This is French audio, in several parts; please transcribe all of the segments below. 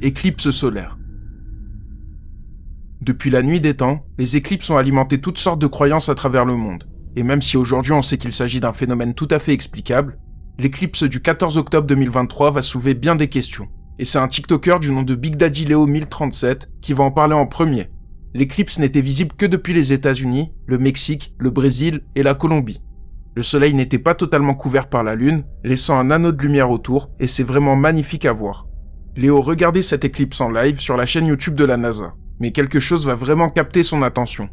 Éclipse solaire. Depuis la nuit des temps, les éclipses ont alimenté toutes sortes de croyances à travers le monde. Et même si aujourd'hui on sait qu'il s'agit d'un phénomène tout à fait explicable, l'éclipse du 14 octobre 2023 va soulever bien des questions. Et c'est un TikToker du nom de Big Daddy Leo 1037 qui va en parler en premier. L'éclipse n'était visible que depuis les États-Unis, le Mexique, le Brésil et la Colombie. Le soleil n'était pas totalement couvert par la lune, laissant un anneau de lumière autour, et c'est vraiment magnifique à voir. Léo regardait cette éclipse en live sur la chaîne YouTube de la NASA, mais quelque chose va vraiment capter son attention.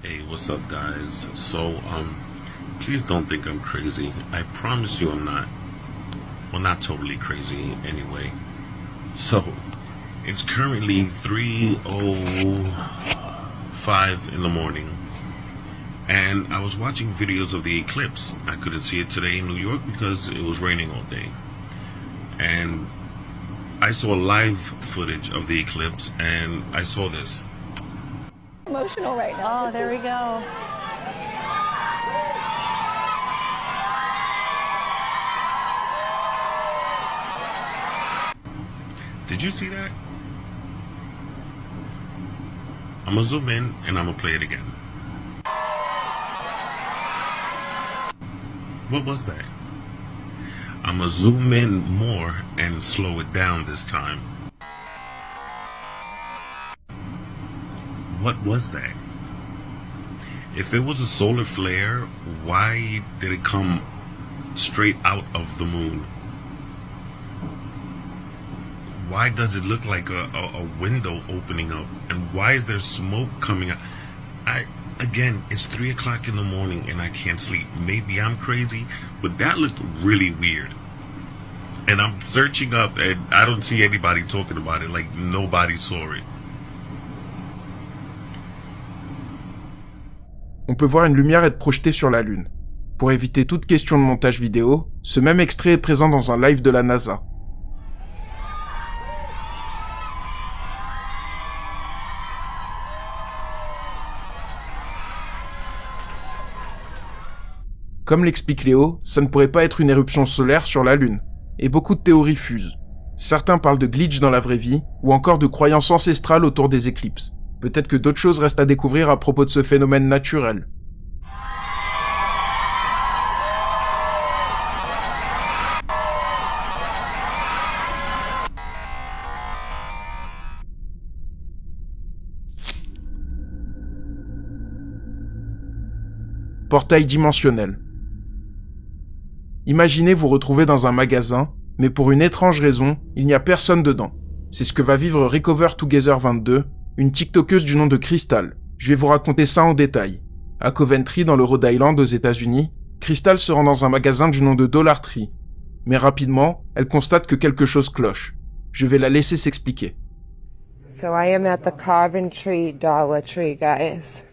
Hey, what's up guys? So, please don't think I'm crazy. I promise you I'm not. Well, not totally crazy anyway. So, it's currently 3:05 in the morning. And I was watching videos of the eclipse. I couldn't see it today in New York because it was raining all day. And I saw live footage of the eclipse and I saw this. Emotional right now. Oh, there we go. Did you see that? I'm gonna zoom in and I'm gonna play it again. What was that? I'm gonna zoom in more and slow it down this time. What was that? If it was a solar flare, why did it come straight out of the moon? Why does it look like a window opening up? And why is there smoke coming out? Again, it's 3 o'clock in the morning and I can't sleep. Maybe I'm crazy, but that looked really weird. And I'm searching up and I don't see anybody talking about it, like nobody saw it. On peut voir une lumière être projetée sur la Lune. Pour éviter toute question de montage vidéo, ce même extrait est présent dans un live de la NASA. Comme l'explique Léo, ça ne pourrait pas être une éruption solaire sur la Lune, et beaucoup de théories fusent. Certains parlent de glitch dans la vraie vie, ou encore de croyances ancestrales autour des éclipses. Peut-être que d'autres choses restent à découvrir à propos de ce phénomène naturel. Portail dimensionnel. Imaginez vous retrouver dans un magasin, mais pour une étrange raison, il n'y a personne dedans. C'est ce que va vivre Recover Together 22, une TikTokeuse du nom de Crystal. Je vais vous raconter ça en détail. À Coventry, dans le Rhode Island, aux États-Unis, Crystal se rend dans un magasin du nom de Dollar Tree. Mais rapidement, elle constate que quelque chose cloche. Je vais la laisser s'expliquer. So I am at the Coventry Dollar Tree, guys.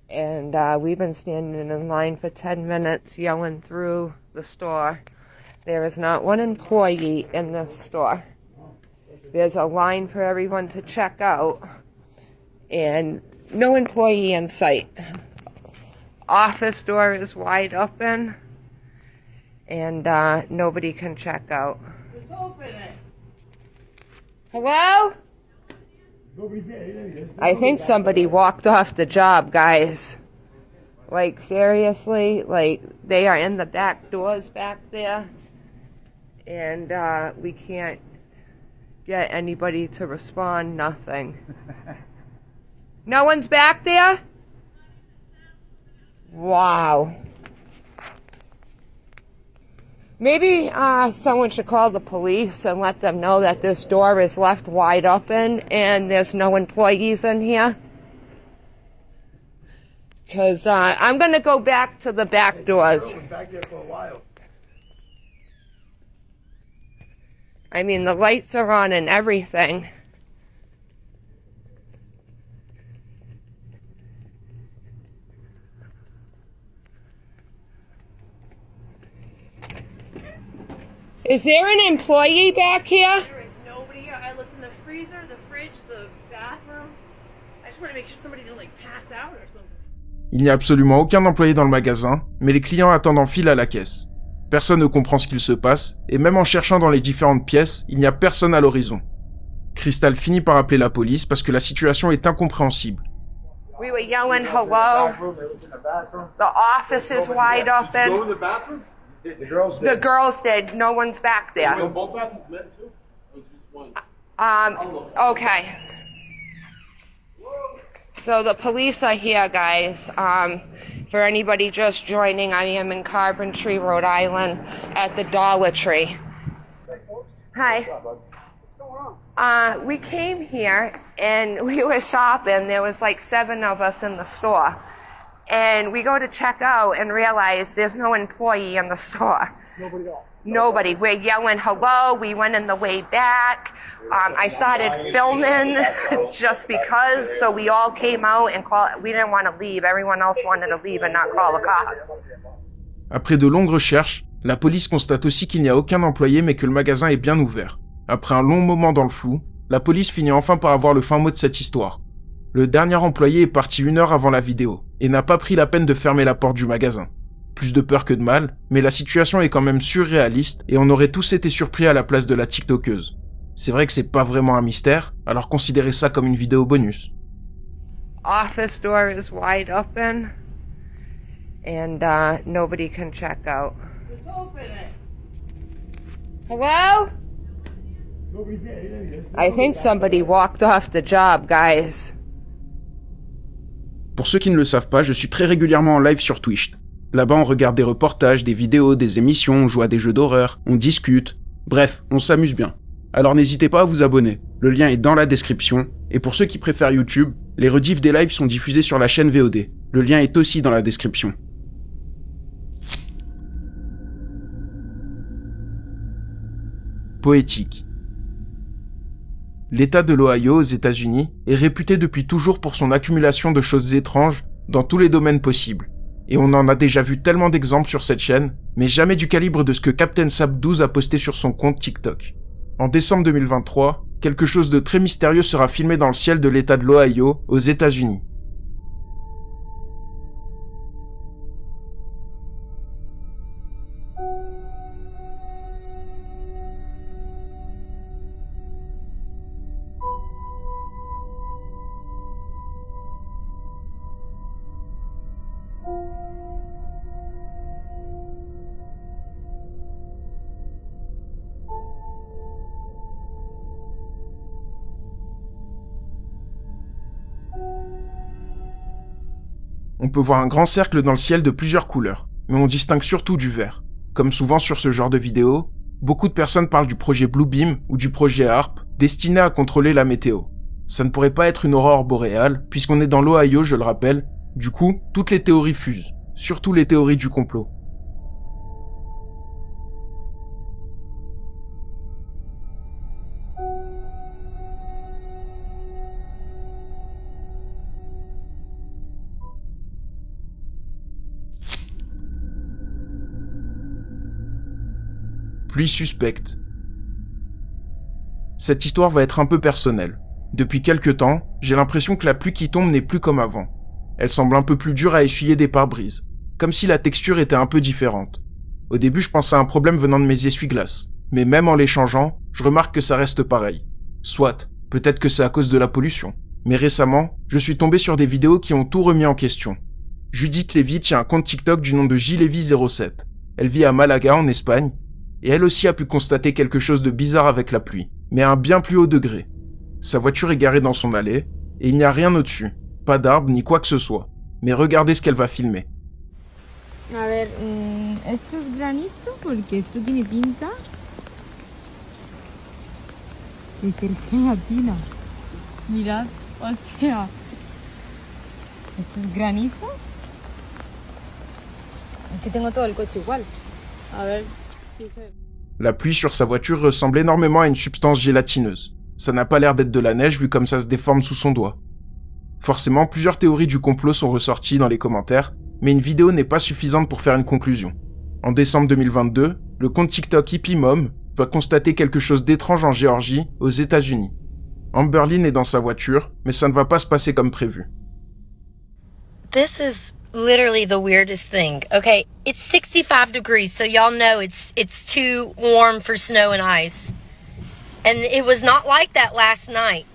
And we've been standing in line for 10 minutes yelling through the store. There is not one employee in the store. There's a line for everyone to check out. And no employee in sight. Office door is wide open. And nobody can check out. Open it. Hello? I think somebody walked off the job, guys. Like, seriously, like, they are in the back doors back there, and we can't get anybody to respond, nothing. No one's back there? Wow. Maybe someone should call the police and let them know that this door is left wide open and there's no employees in here. Because I'm going to go back to the back doors. I've been back there for a while. I mean, the lights are on and everything. Is there an employee back here? There is nobody here. I looked in the freezer, the fridge, the bathroom. I just want to make sure somebody didn't like pass out or something. Il n'y a absolument aucun employé dans le magasin, mais les clients attendent en file à la caisse. Personne ne comprend ce qu'il se passe, et même en cherchant dans les différentes pièces, il n'y a personne à l'horizon. Crystal finit par appeler la police parce que la situation est incompréhensible. We were yelling hello. The office is wide open. The girls did. No one's back there. Both bathrooms men too? Or just one? Okay. So the police are here, guys. For anybody just joining, I am in Coventry, Rhode Island at the Dollar Tree. Hi. We came here and we were shopping. There was like 7 of us in the store. And we go to check out and realize there's no employee in the store. Nobody. We're yelling hello. We went in the way back. I started filming just because, so we all came out and we didn't want to leave. Everyone else wanted to leave and not call the cops. Après de longues recherches, la police constate aussi qu'il n'y a aucun employé mais que le magasin est bien ouvert. Après un long moment dans le flou, la police finit enfin par avoir le fin mot de cette histoire. Le dernier employé est parti 1 heure avant la vidéo et n'a pas pris la peine de fermer la porte du magasin. Plus de peur que de mal, mais la situation est quand même surréaliste et on aurait tous été surpris à la place de la TikTokeuse. C'est vrai que c'est pas vraiment un mystère, alors considérez ça comme une vidéo bonus. Office door is wide open and nobody can check out. Just open it. Hello? I think somebody walked off the job, guys. Pour ceux qui ne le savent pas, je suis très régulièrement en live sur Twitch. Là-bas, on regarde des reportages, des vidéos, des émissions, on joue à des jeux d'horreur, on discute. Bref, on s'amuse bien. Alors n'hésitez pas à vous abonner. Le lien est dans la description. Et pour ceux qui préfèrent YouTube, les rediffs des lives sont diffusés sur la chaîne VOD. Le lien est aussi dans la description. Poétique. L'État de l'Ohio aux États-Unis est réputé depuis toujours pour son accumulation de choses étranges dans tous les domaines possibles. Et on en a déjà vu tellement d'exemples sur cette chaîne, mais jamais du calibre de ce que Captain Sap 12 a posté sur son compte TikTok. En décembre 2023, quelque chose de très mystérieux sera filmé dans le ciel de l'État de l'Ohio aux États-Unis. On peut voir un grand cercle dans le ciel de plusieurs couleurs, mais on distingue surtout du vert. Comme souvent sur ce genre de vidéo, beaucoup de personnes parlent du projet Bluebeam ou du projet HAARP, destiné à contrôler la météo. Ça ne pourrait pas être une aurore boréale, puisqu'on est dans l'Ohio, je le rappelle. Du coup, toutes les théories fusent, surtout les théories du complot. Pluie suspecte. Cette histoire va être un peu personnelle. Depuis quelque temps, j'ai l'impression que la pluie qui tombe n'est plus comme avant. Elle semble un peu plus dure à essuyer des pare-brises, comme si la texture était un peu différente. Au début, je pensais à un problème venant de mes essuie-glaces, mais même en les changeant, je remarque que ça reste pareil. Soit, peut-être que c'est à cause de la pollution. Mais récemment, je suis tombé sur des vidéos qui ont tout remis en question. Judith Lévy tient un compte TikTok du nom de JLévy07. Elle vit à Malaga, en Espagne, et elle aussi a pu constater quelque chose de bizarre avec la pluie, mais à un bien plus haut degré. Sa voiture est garée dans son allée, et il n'y a rien au-dessus, pas d'arbre ni quoi que ce soit. Mais regardez ce qu'elle va filmer. A ver, esto es granizo porque esto tiene pinta de ser gelatina. Mirad, o sea, esto es granizo. Es que tengo todo el coche igual. A ver. La pluie sur sa voiture ressemble énormément à une substance gélatineuse. Ça n'a pas l'air d'être de la neige vu comme ça se déforme sous son doigt. Forcément, plusieurs théories du complot sont ressorties dans les commentaires, mais une vidéo n'est pas suffisante pour faire une conclusion. En décembre 2022, le compte TikTok Hippie Mom va constater quelque chose d'étrange en Géorgie, aux États-Unis. Amber Lynn est dans sa voiture, mais ça ne va pas se passer comme prévu. This is literally the weirdest thing. Okay, it's 65 degrees, so y'all know it's too warm for snow and ice. And it was not like that last night.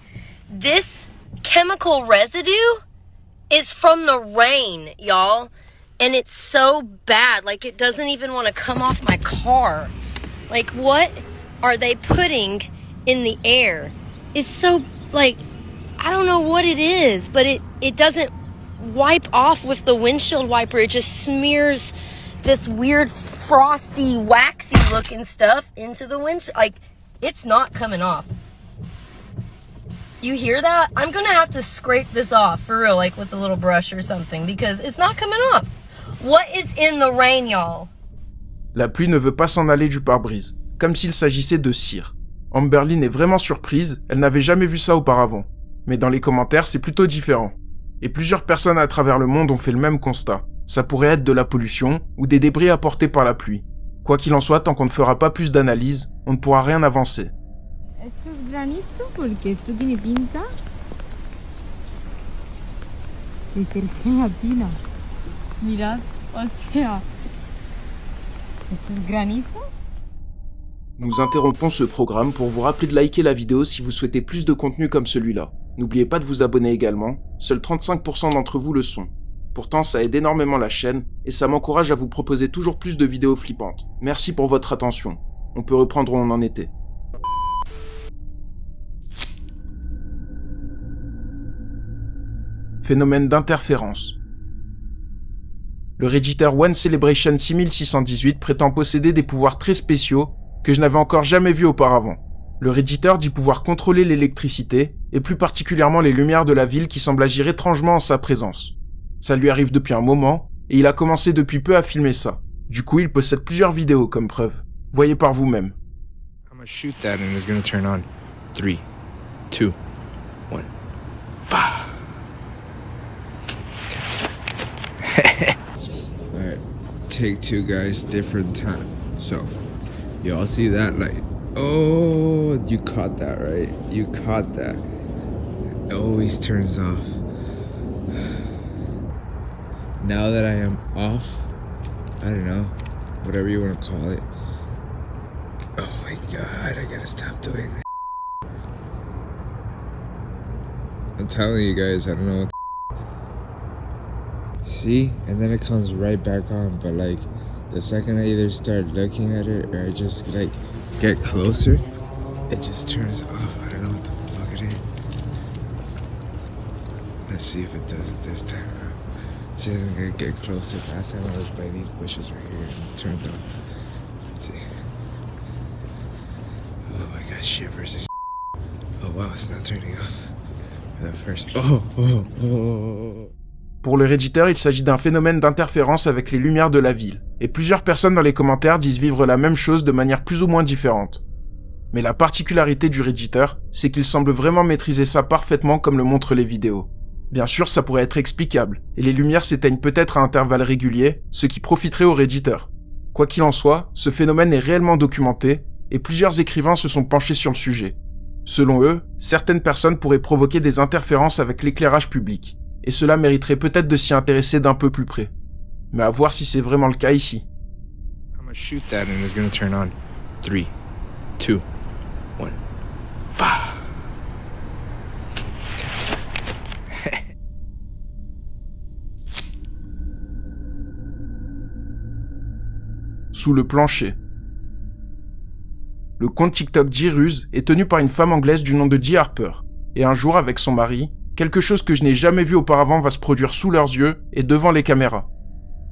This chemical residue is from the rain, y'all. And it's so bad. Like, it doesn't even want to come off my car. Like, what are they putting in the air? It's so, like, I don't know what it is, but it doesn't wipe off with the windshield wiper. It just smears this weird frosty, waxy looking stuff into the windshield. Like, it's not coming off. You hear that? I'm gonna have to scrape this off for real, like with a little brush or something, because it's not coming off. What is in the rain, y'all? La pluie ne veut pas s'en aller du pare-brise, comme s'il s'agissait de cire. Amberlynn est vraiment surprise, elle n'avait jamais vu ça auparavant. Mais dans les commentaires, c'est plutôt différent. Et plusieurs personnes à travers le monde ont fait le même constat. Ça pourrait être de la pollution ou des débris apportés par la pluie. Quoi qu'il en soit, tant qu'on ne fera pas plus d'analyses, on ne pourra rien avancer. Esto es granizo porque esto tiene pinta de ser gelatina. Mirad, o sea, esto es granizo. Nous interrompons ce programme pour vous rappeler de liker la vidéo si vous souhaitez plus de contenu comme celui-là. N'oubliez pas de vous abonner également, seuls 35% d'entre vous le sont. Pourtant, ça aide énormément la chaîne et ça m'encourage à vous proposer toujours plus de vidéos flippantes. Merci pour votre attention. On peut reprendre où on en était. Phénomène d'interférence. Le Redditeur One Celebration 6618 prétend posséder des pouvoirs très spéciaux que je n'avais encore jamais vus auparavant. Le Redditeur dit pouvoir contrôler l'électricité, et plus particulièrement les lumières de la ville qui semblent agir étrangement en sa présence. Ça lui arrive depuis un moment, et il a commencé depuis peu à filmer ça. Du coup, il possède plusieurs vidéos comme preuve. Voyez par vous-même. I'm gonna shoot that and it's gonna turn on. 3, 2, 1. Bah. Alright, take two, guys, different time. So, you all see that light? Oh, you caught that, right? You caught that. It always turns off. Now that I am off, I don't know, whatever you want to call it. Oh my god, I gotta stop doing this. I'm telling you guys, I don't know what see, and then it comes right back on, but like the second I either start looking at it or I just like get closer, it just turns off. I don't know what the fuck it is. Let's see if it does it this time. She's gonna get closer. Last time I was by these bushes right here and it turned on. Let's see. Oh, I got shivers and oh wow, it's not turning off. The first. Oh. Pour le Redditeur, il s'agit d'un phénomène d'interférence avec les lumières de la ville, et plusieurs personnes dans les commentaires disent vivre la même chose de manière plus ou moins différente. Mais la particularité du Redditeur, c'est qu'il semble vraiment maîtriser ça parfaitement comme le montrent les vidéos. Bien sûr, ça pourrait être explicable, et les lumières s'éteignent peut-être à intervalles réguliers, ce qui profiterait au Redditeur. Quoi qu'il en soit, ce phénomène est réellement documenté, et plusieurs écrivains se sont penchés sur le sujet. Selon eux, certaines personnes pourraient provoquer des interférences avec l'éclairage public, et cela mériterait peut-être de s'y intéresser d'un peu plus près. Mais à voir si c'est vraiment le cas ici. I'm gonna shoot that and it's gonna turn on. 3, 2, 1. Bah. Sous le plancher. Le compte TikTok Jiruz est tenu par une femme anglaise du nom de Dee Harper, et un jour avec son mari, quelque chose que je n'ai jamais vu auparavant va se produire sous leurs yeux et devant les caméras.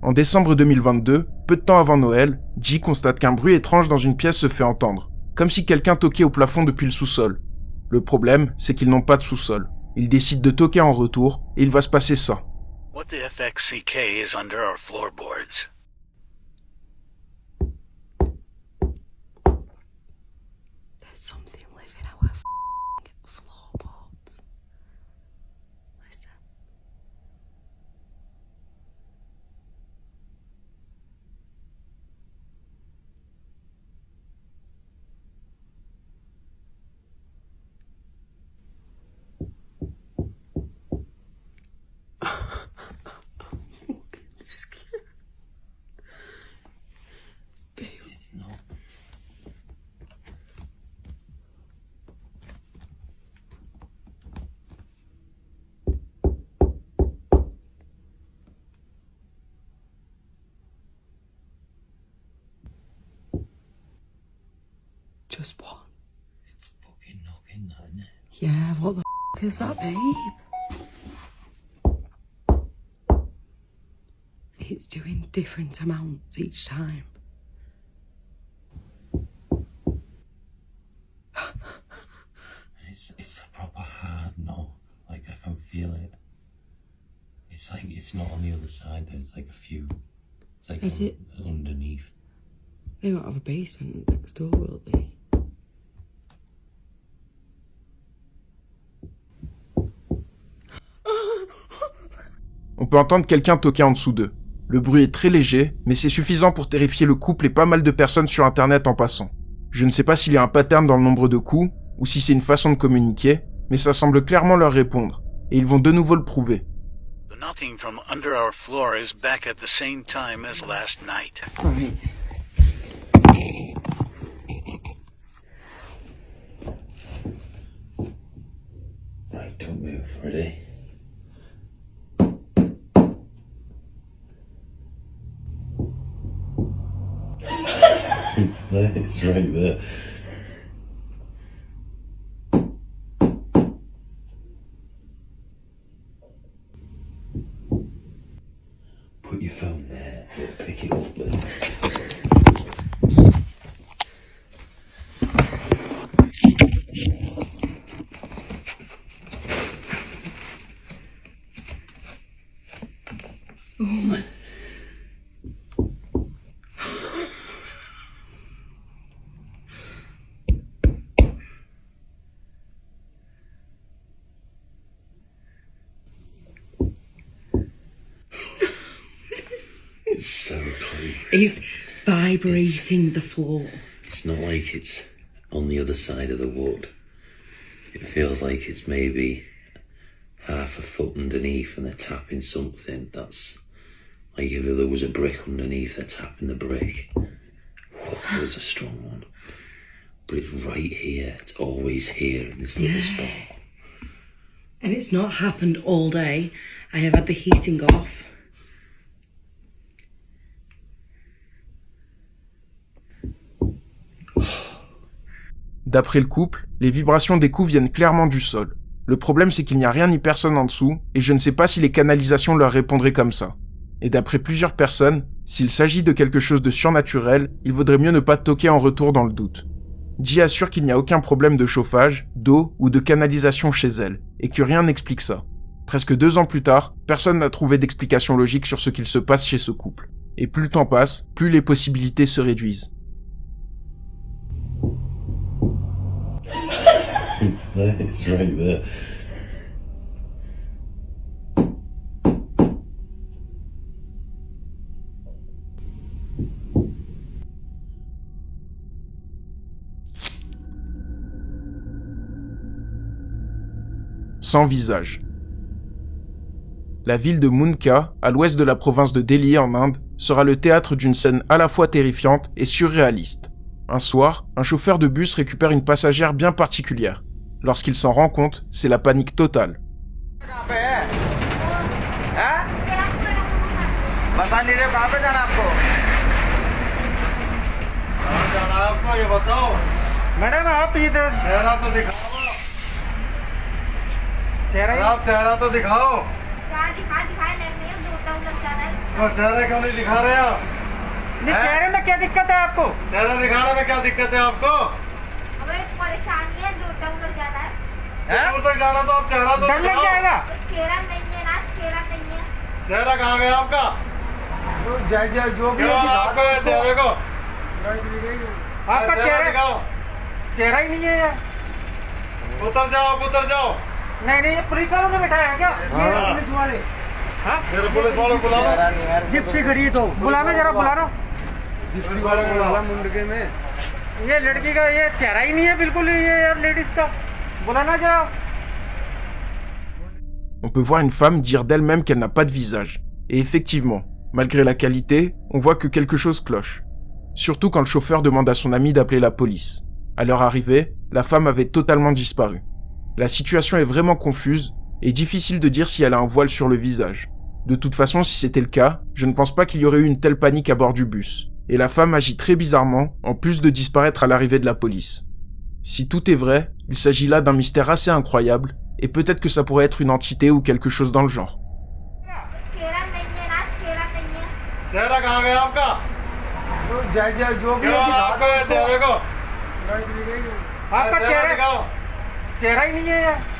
En décembre 2022, peu de temps avant Noël, Dee constate qu'un bruit étrange dans une pièce se fait entendre, comme si quelqu'un toquait au plafond depuis le sous-sol. Le problème, c'est qu'ils n'ont pas de sous-sol. Ils décident de toquer en retour, et il va se passer ça. What the FXCK is under our floorboards? Something living our floorboards. Listen. Just what? It's fucking knocking, isn't it? Yeah, what the is that, babe? It's doing different amounts each time. It's a proper hard no. Like, I can feel it. It's like, it's not on the other side, there's like a few. It's like underneath. They won't have a basement next door, will they? On peut entendre quelqu'un toquer en dessous d'eux. Le bruit est très léger, mais c'est suffisant pour terrifier le couple et pas mal de personnes sur internet en passant. Je ne sais pas s'il y a un pattern dans le nombre de coups, ou si c'est une façon de communiquer, mais ça semble clairement leur répondre, et ils vont de nouveau le prouver. The knocking from under our floor is back at the same time as last night. Right. Right, don't move, ready? It's right there. Put your phone there. Pick it up then. Oh. It's so close. It's vibrating the floor. It's not like it's on the other side of the wood. It feels like it's maybe half a foot underneath and they're tapping something that's like if there was a brick underneath, they're tapping the brick. That was a strong one. But it's right here. It's always here in this little spot. And it's not happened all day. I have had the heating off. D'après le couple, les vibrations des coups viennent clairement du sol. Le problème, c'est qu'il n'y a rien ni personne en dessous, et je ne sais pas si les canalisations leur répondraient comme ça. Et d'après plusieurs personnes, s'il s'agit de quelque chose de surnaturel, il vaudrait mieux ne pas toquer en retour dans le doute. Ji assure qu'il n'y a aucun problème de chauffage, d'eau ou de canalisation chez elle, et que rien n'explique ça. Presque 2 ans plus tard, personne n'a trouvé d'explication logique sur ce qu'il se passe chez ce couple. Et plus le temps passe, plus les possibilités se réduisent. It's right there. Sans visage. La ville de Mundka, à l'ouest de la province de Delhi en Inde, sera le théâtre d'une scène à la fois terrifiante et surréaliste. Un soir, un chauffeur de bus récupère une passagère bien particulière. Lorsqu'il s'en rend compte, c'est la panique totale. चेहरे में क्या दिक्कत है आपको? चेहरा दिखाने में क्या दिक्कत है आपको? हमें परेशानी है, दूर तक जाना है। दूर तक जाना तो आप चेहरा तो डर लग जाएगा। चेहरा नहीं है ना, चेहरा नहीं है। चेहरा कहाँ गया आपका? जय जो भी आपका चेहरे को आपका चेहरा दिखाओ। चेहरा ही नहीं है यार। उतर जाओ, आप उतर जाओ। नहीं, ये पुलिस वालों ने बिठाया है क्या? पुलिस वाले। हाँ? पुलिस वालों को बुलाओ। जिप्सी खड़ी है तो बुलाना, जरा बुलाना। जिप्सी वाले को बुलाओ। मुंडके में ये लड़की का ये चेहरा ही नहीं है बिल्कुल, ये यार लेडीज का। बुलाना जरा। On peut voir une femme dire d'elle-même qu'elle n'a pas de visage. Et effectivement, malgré la qualité, on voit que quelque chose cloche. Surtout quand le chauffeur demande à son ami d'appeler la police. À leur arrivée, la femme avait totalement disparu. La situation est vraiment confuse, et difficile de dire si elle a un voile sur le visage. De toute façon, si c'était le cas, je ne pense pas qu'il y aurait eu une telle panique à bord du bus. Et la femme agit très bizarrement, en plus de disparaître à l'arrivée de la police. Si tout est vrai, il s'agit là d'un mystère assez incroyable, et peut-être que ça pourrait être une entité ou quelque chose dans le genre. चेहरा कहाँ गया आपका जो भी क्यों आपका चेहरे को आपका चेहरा दिखाओ चेहरा ही नहीं है यार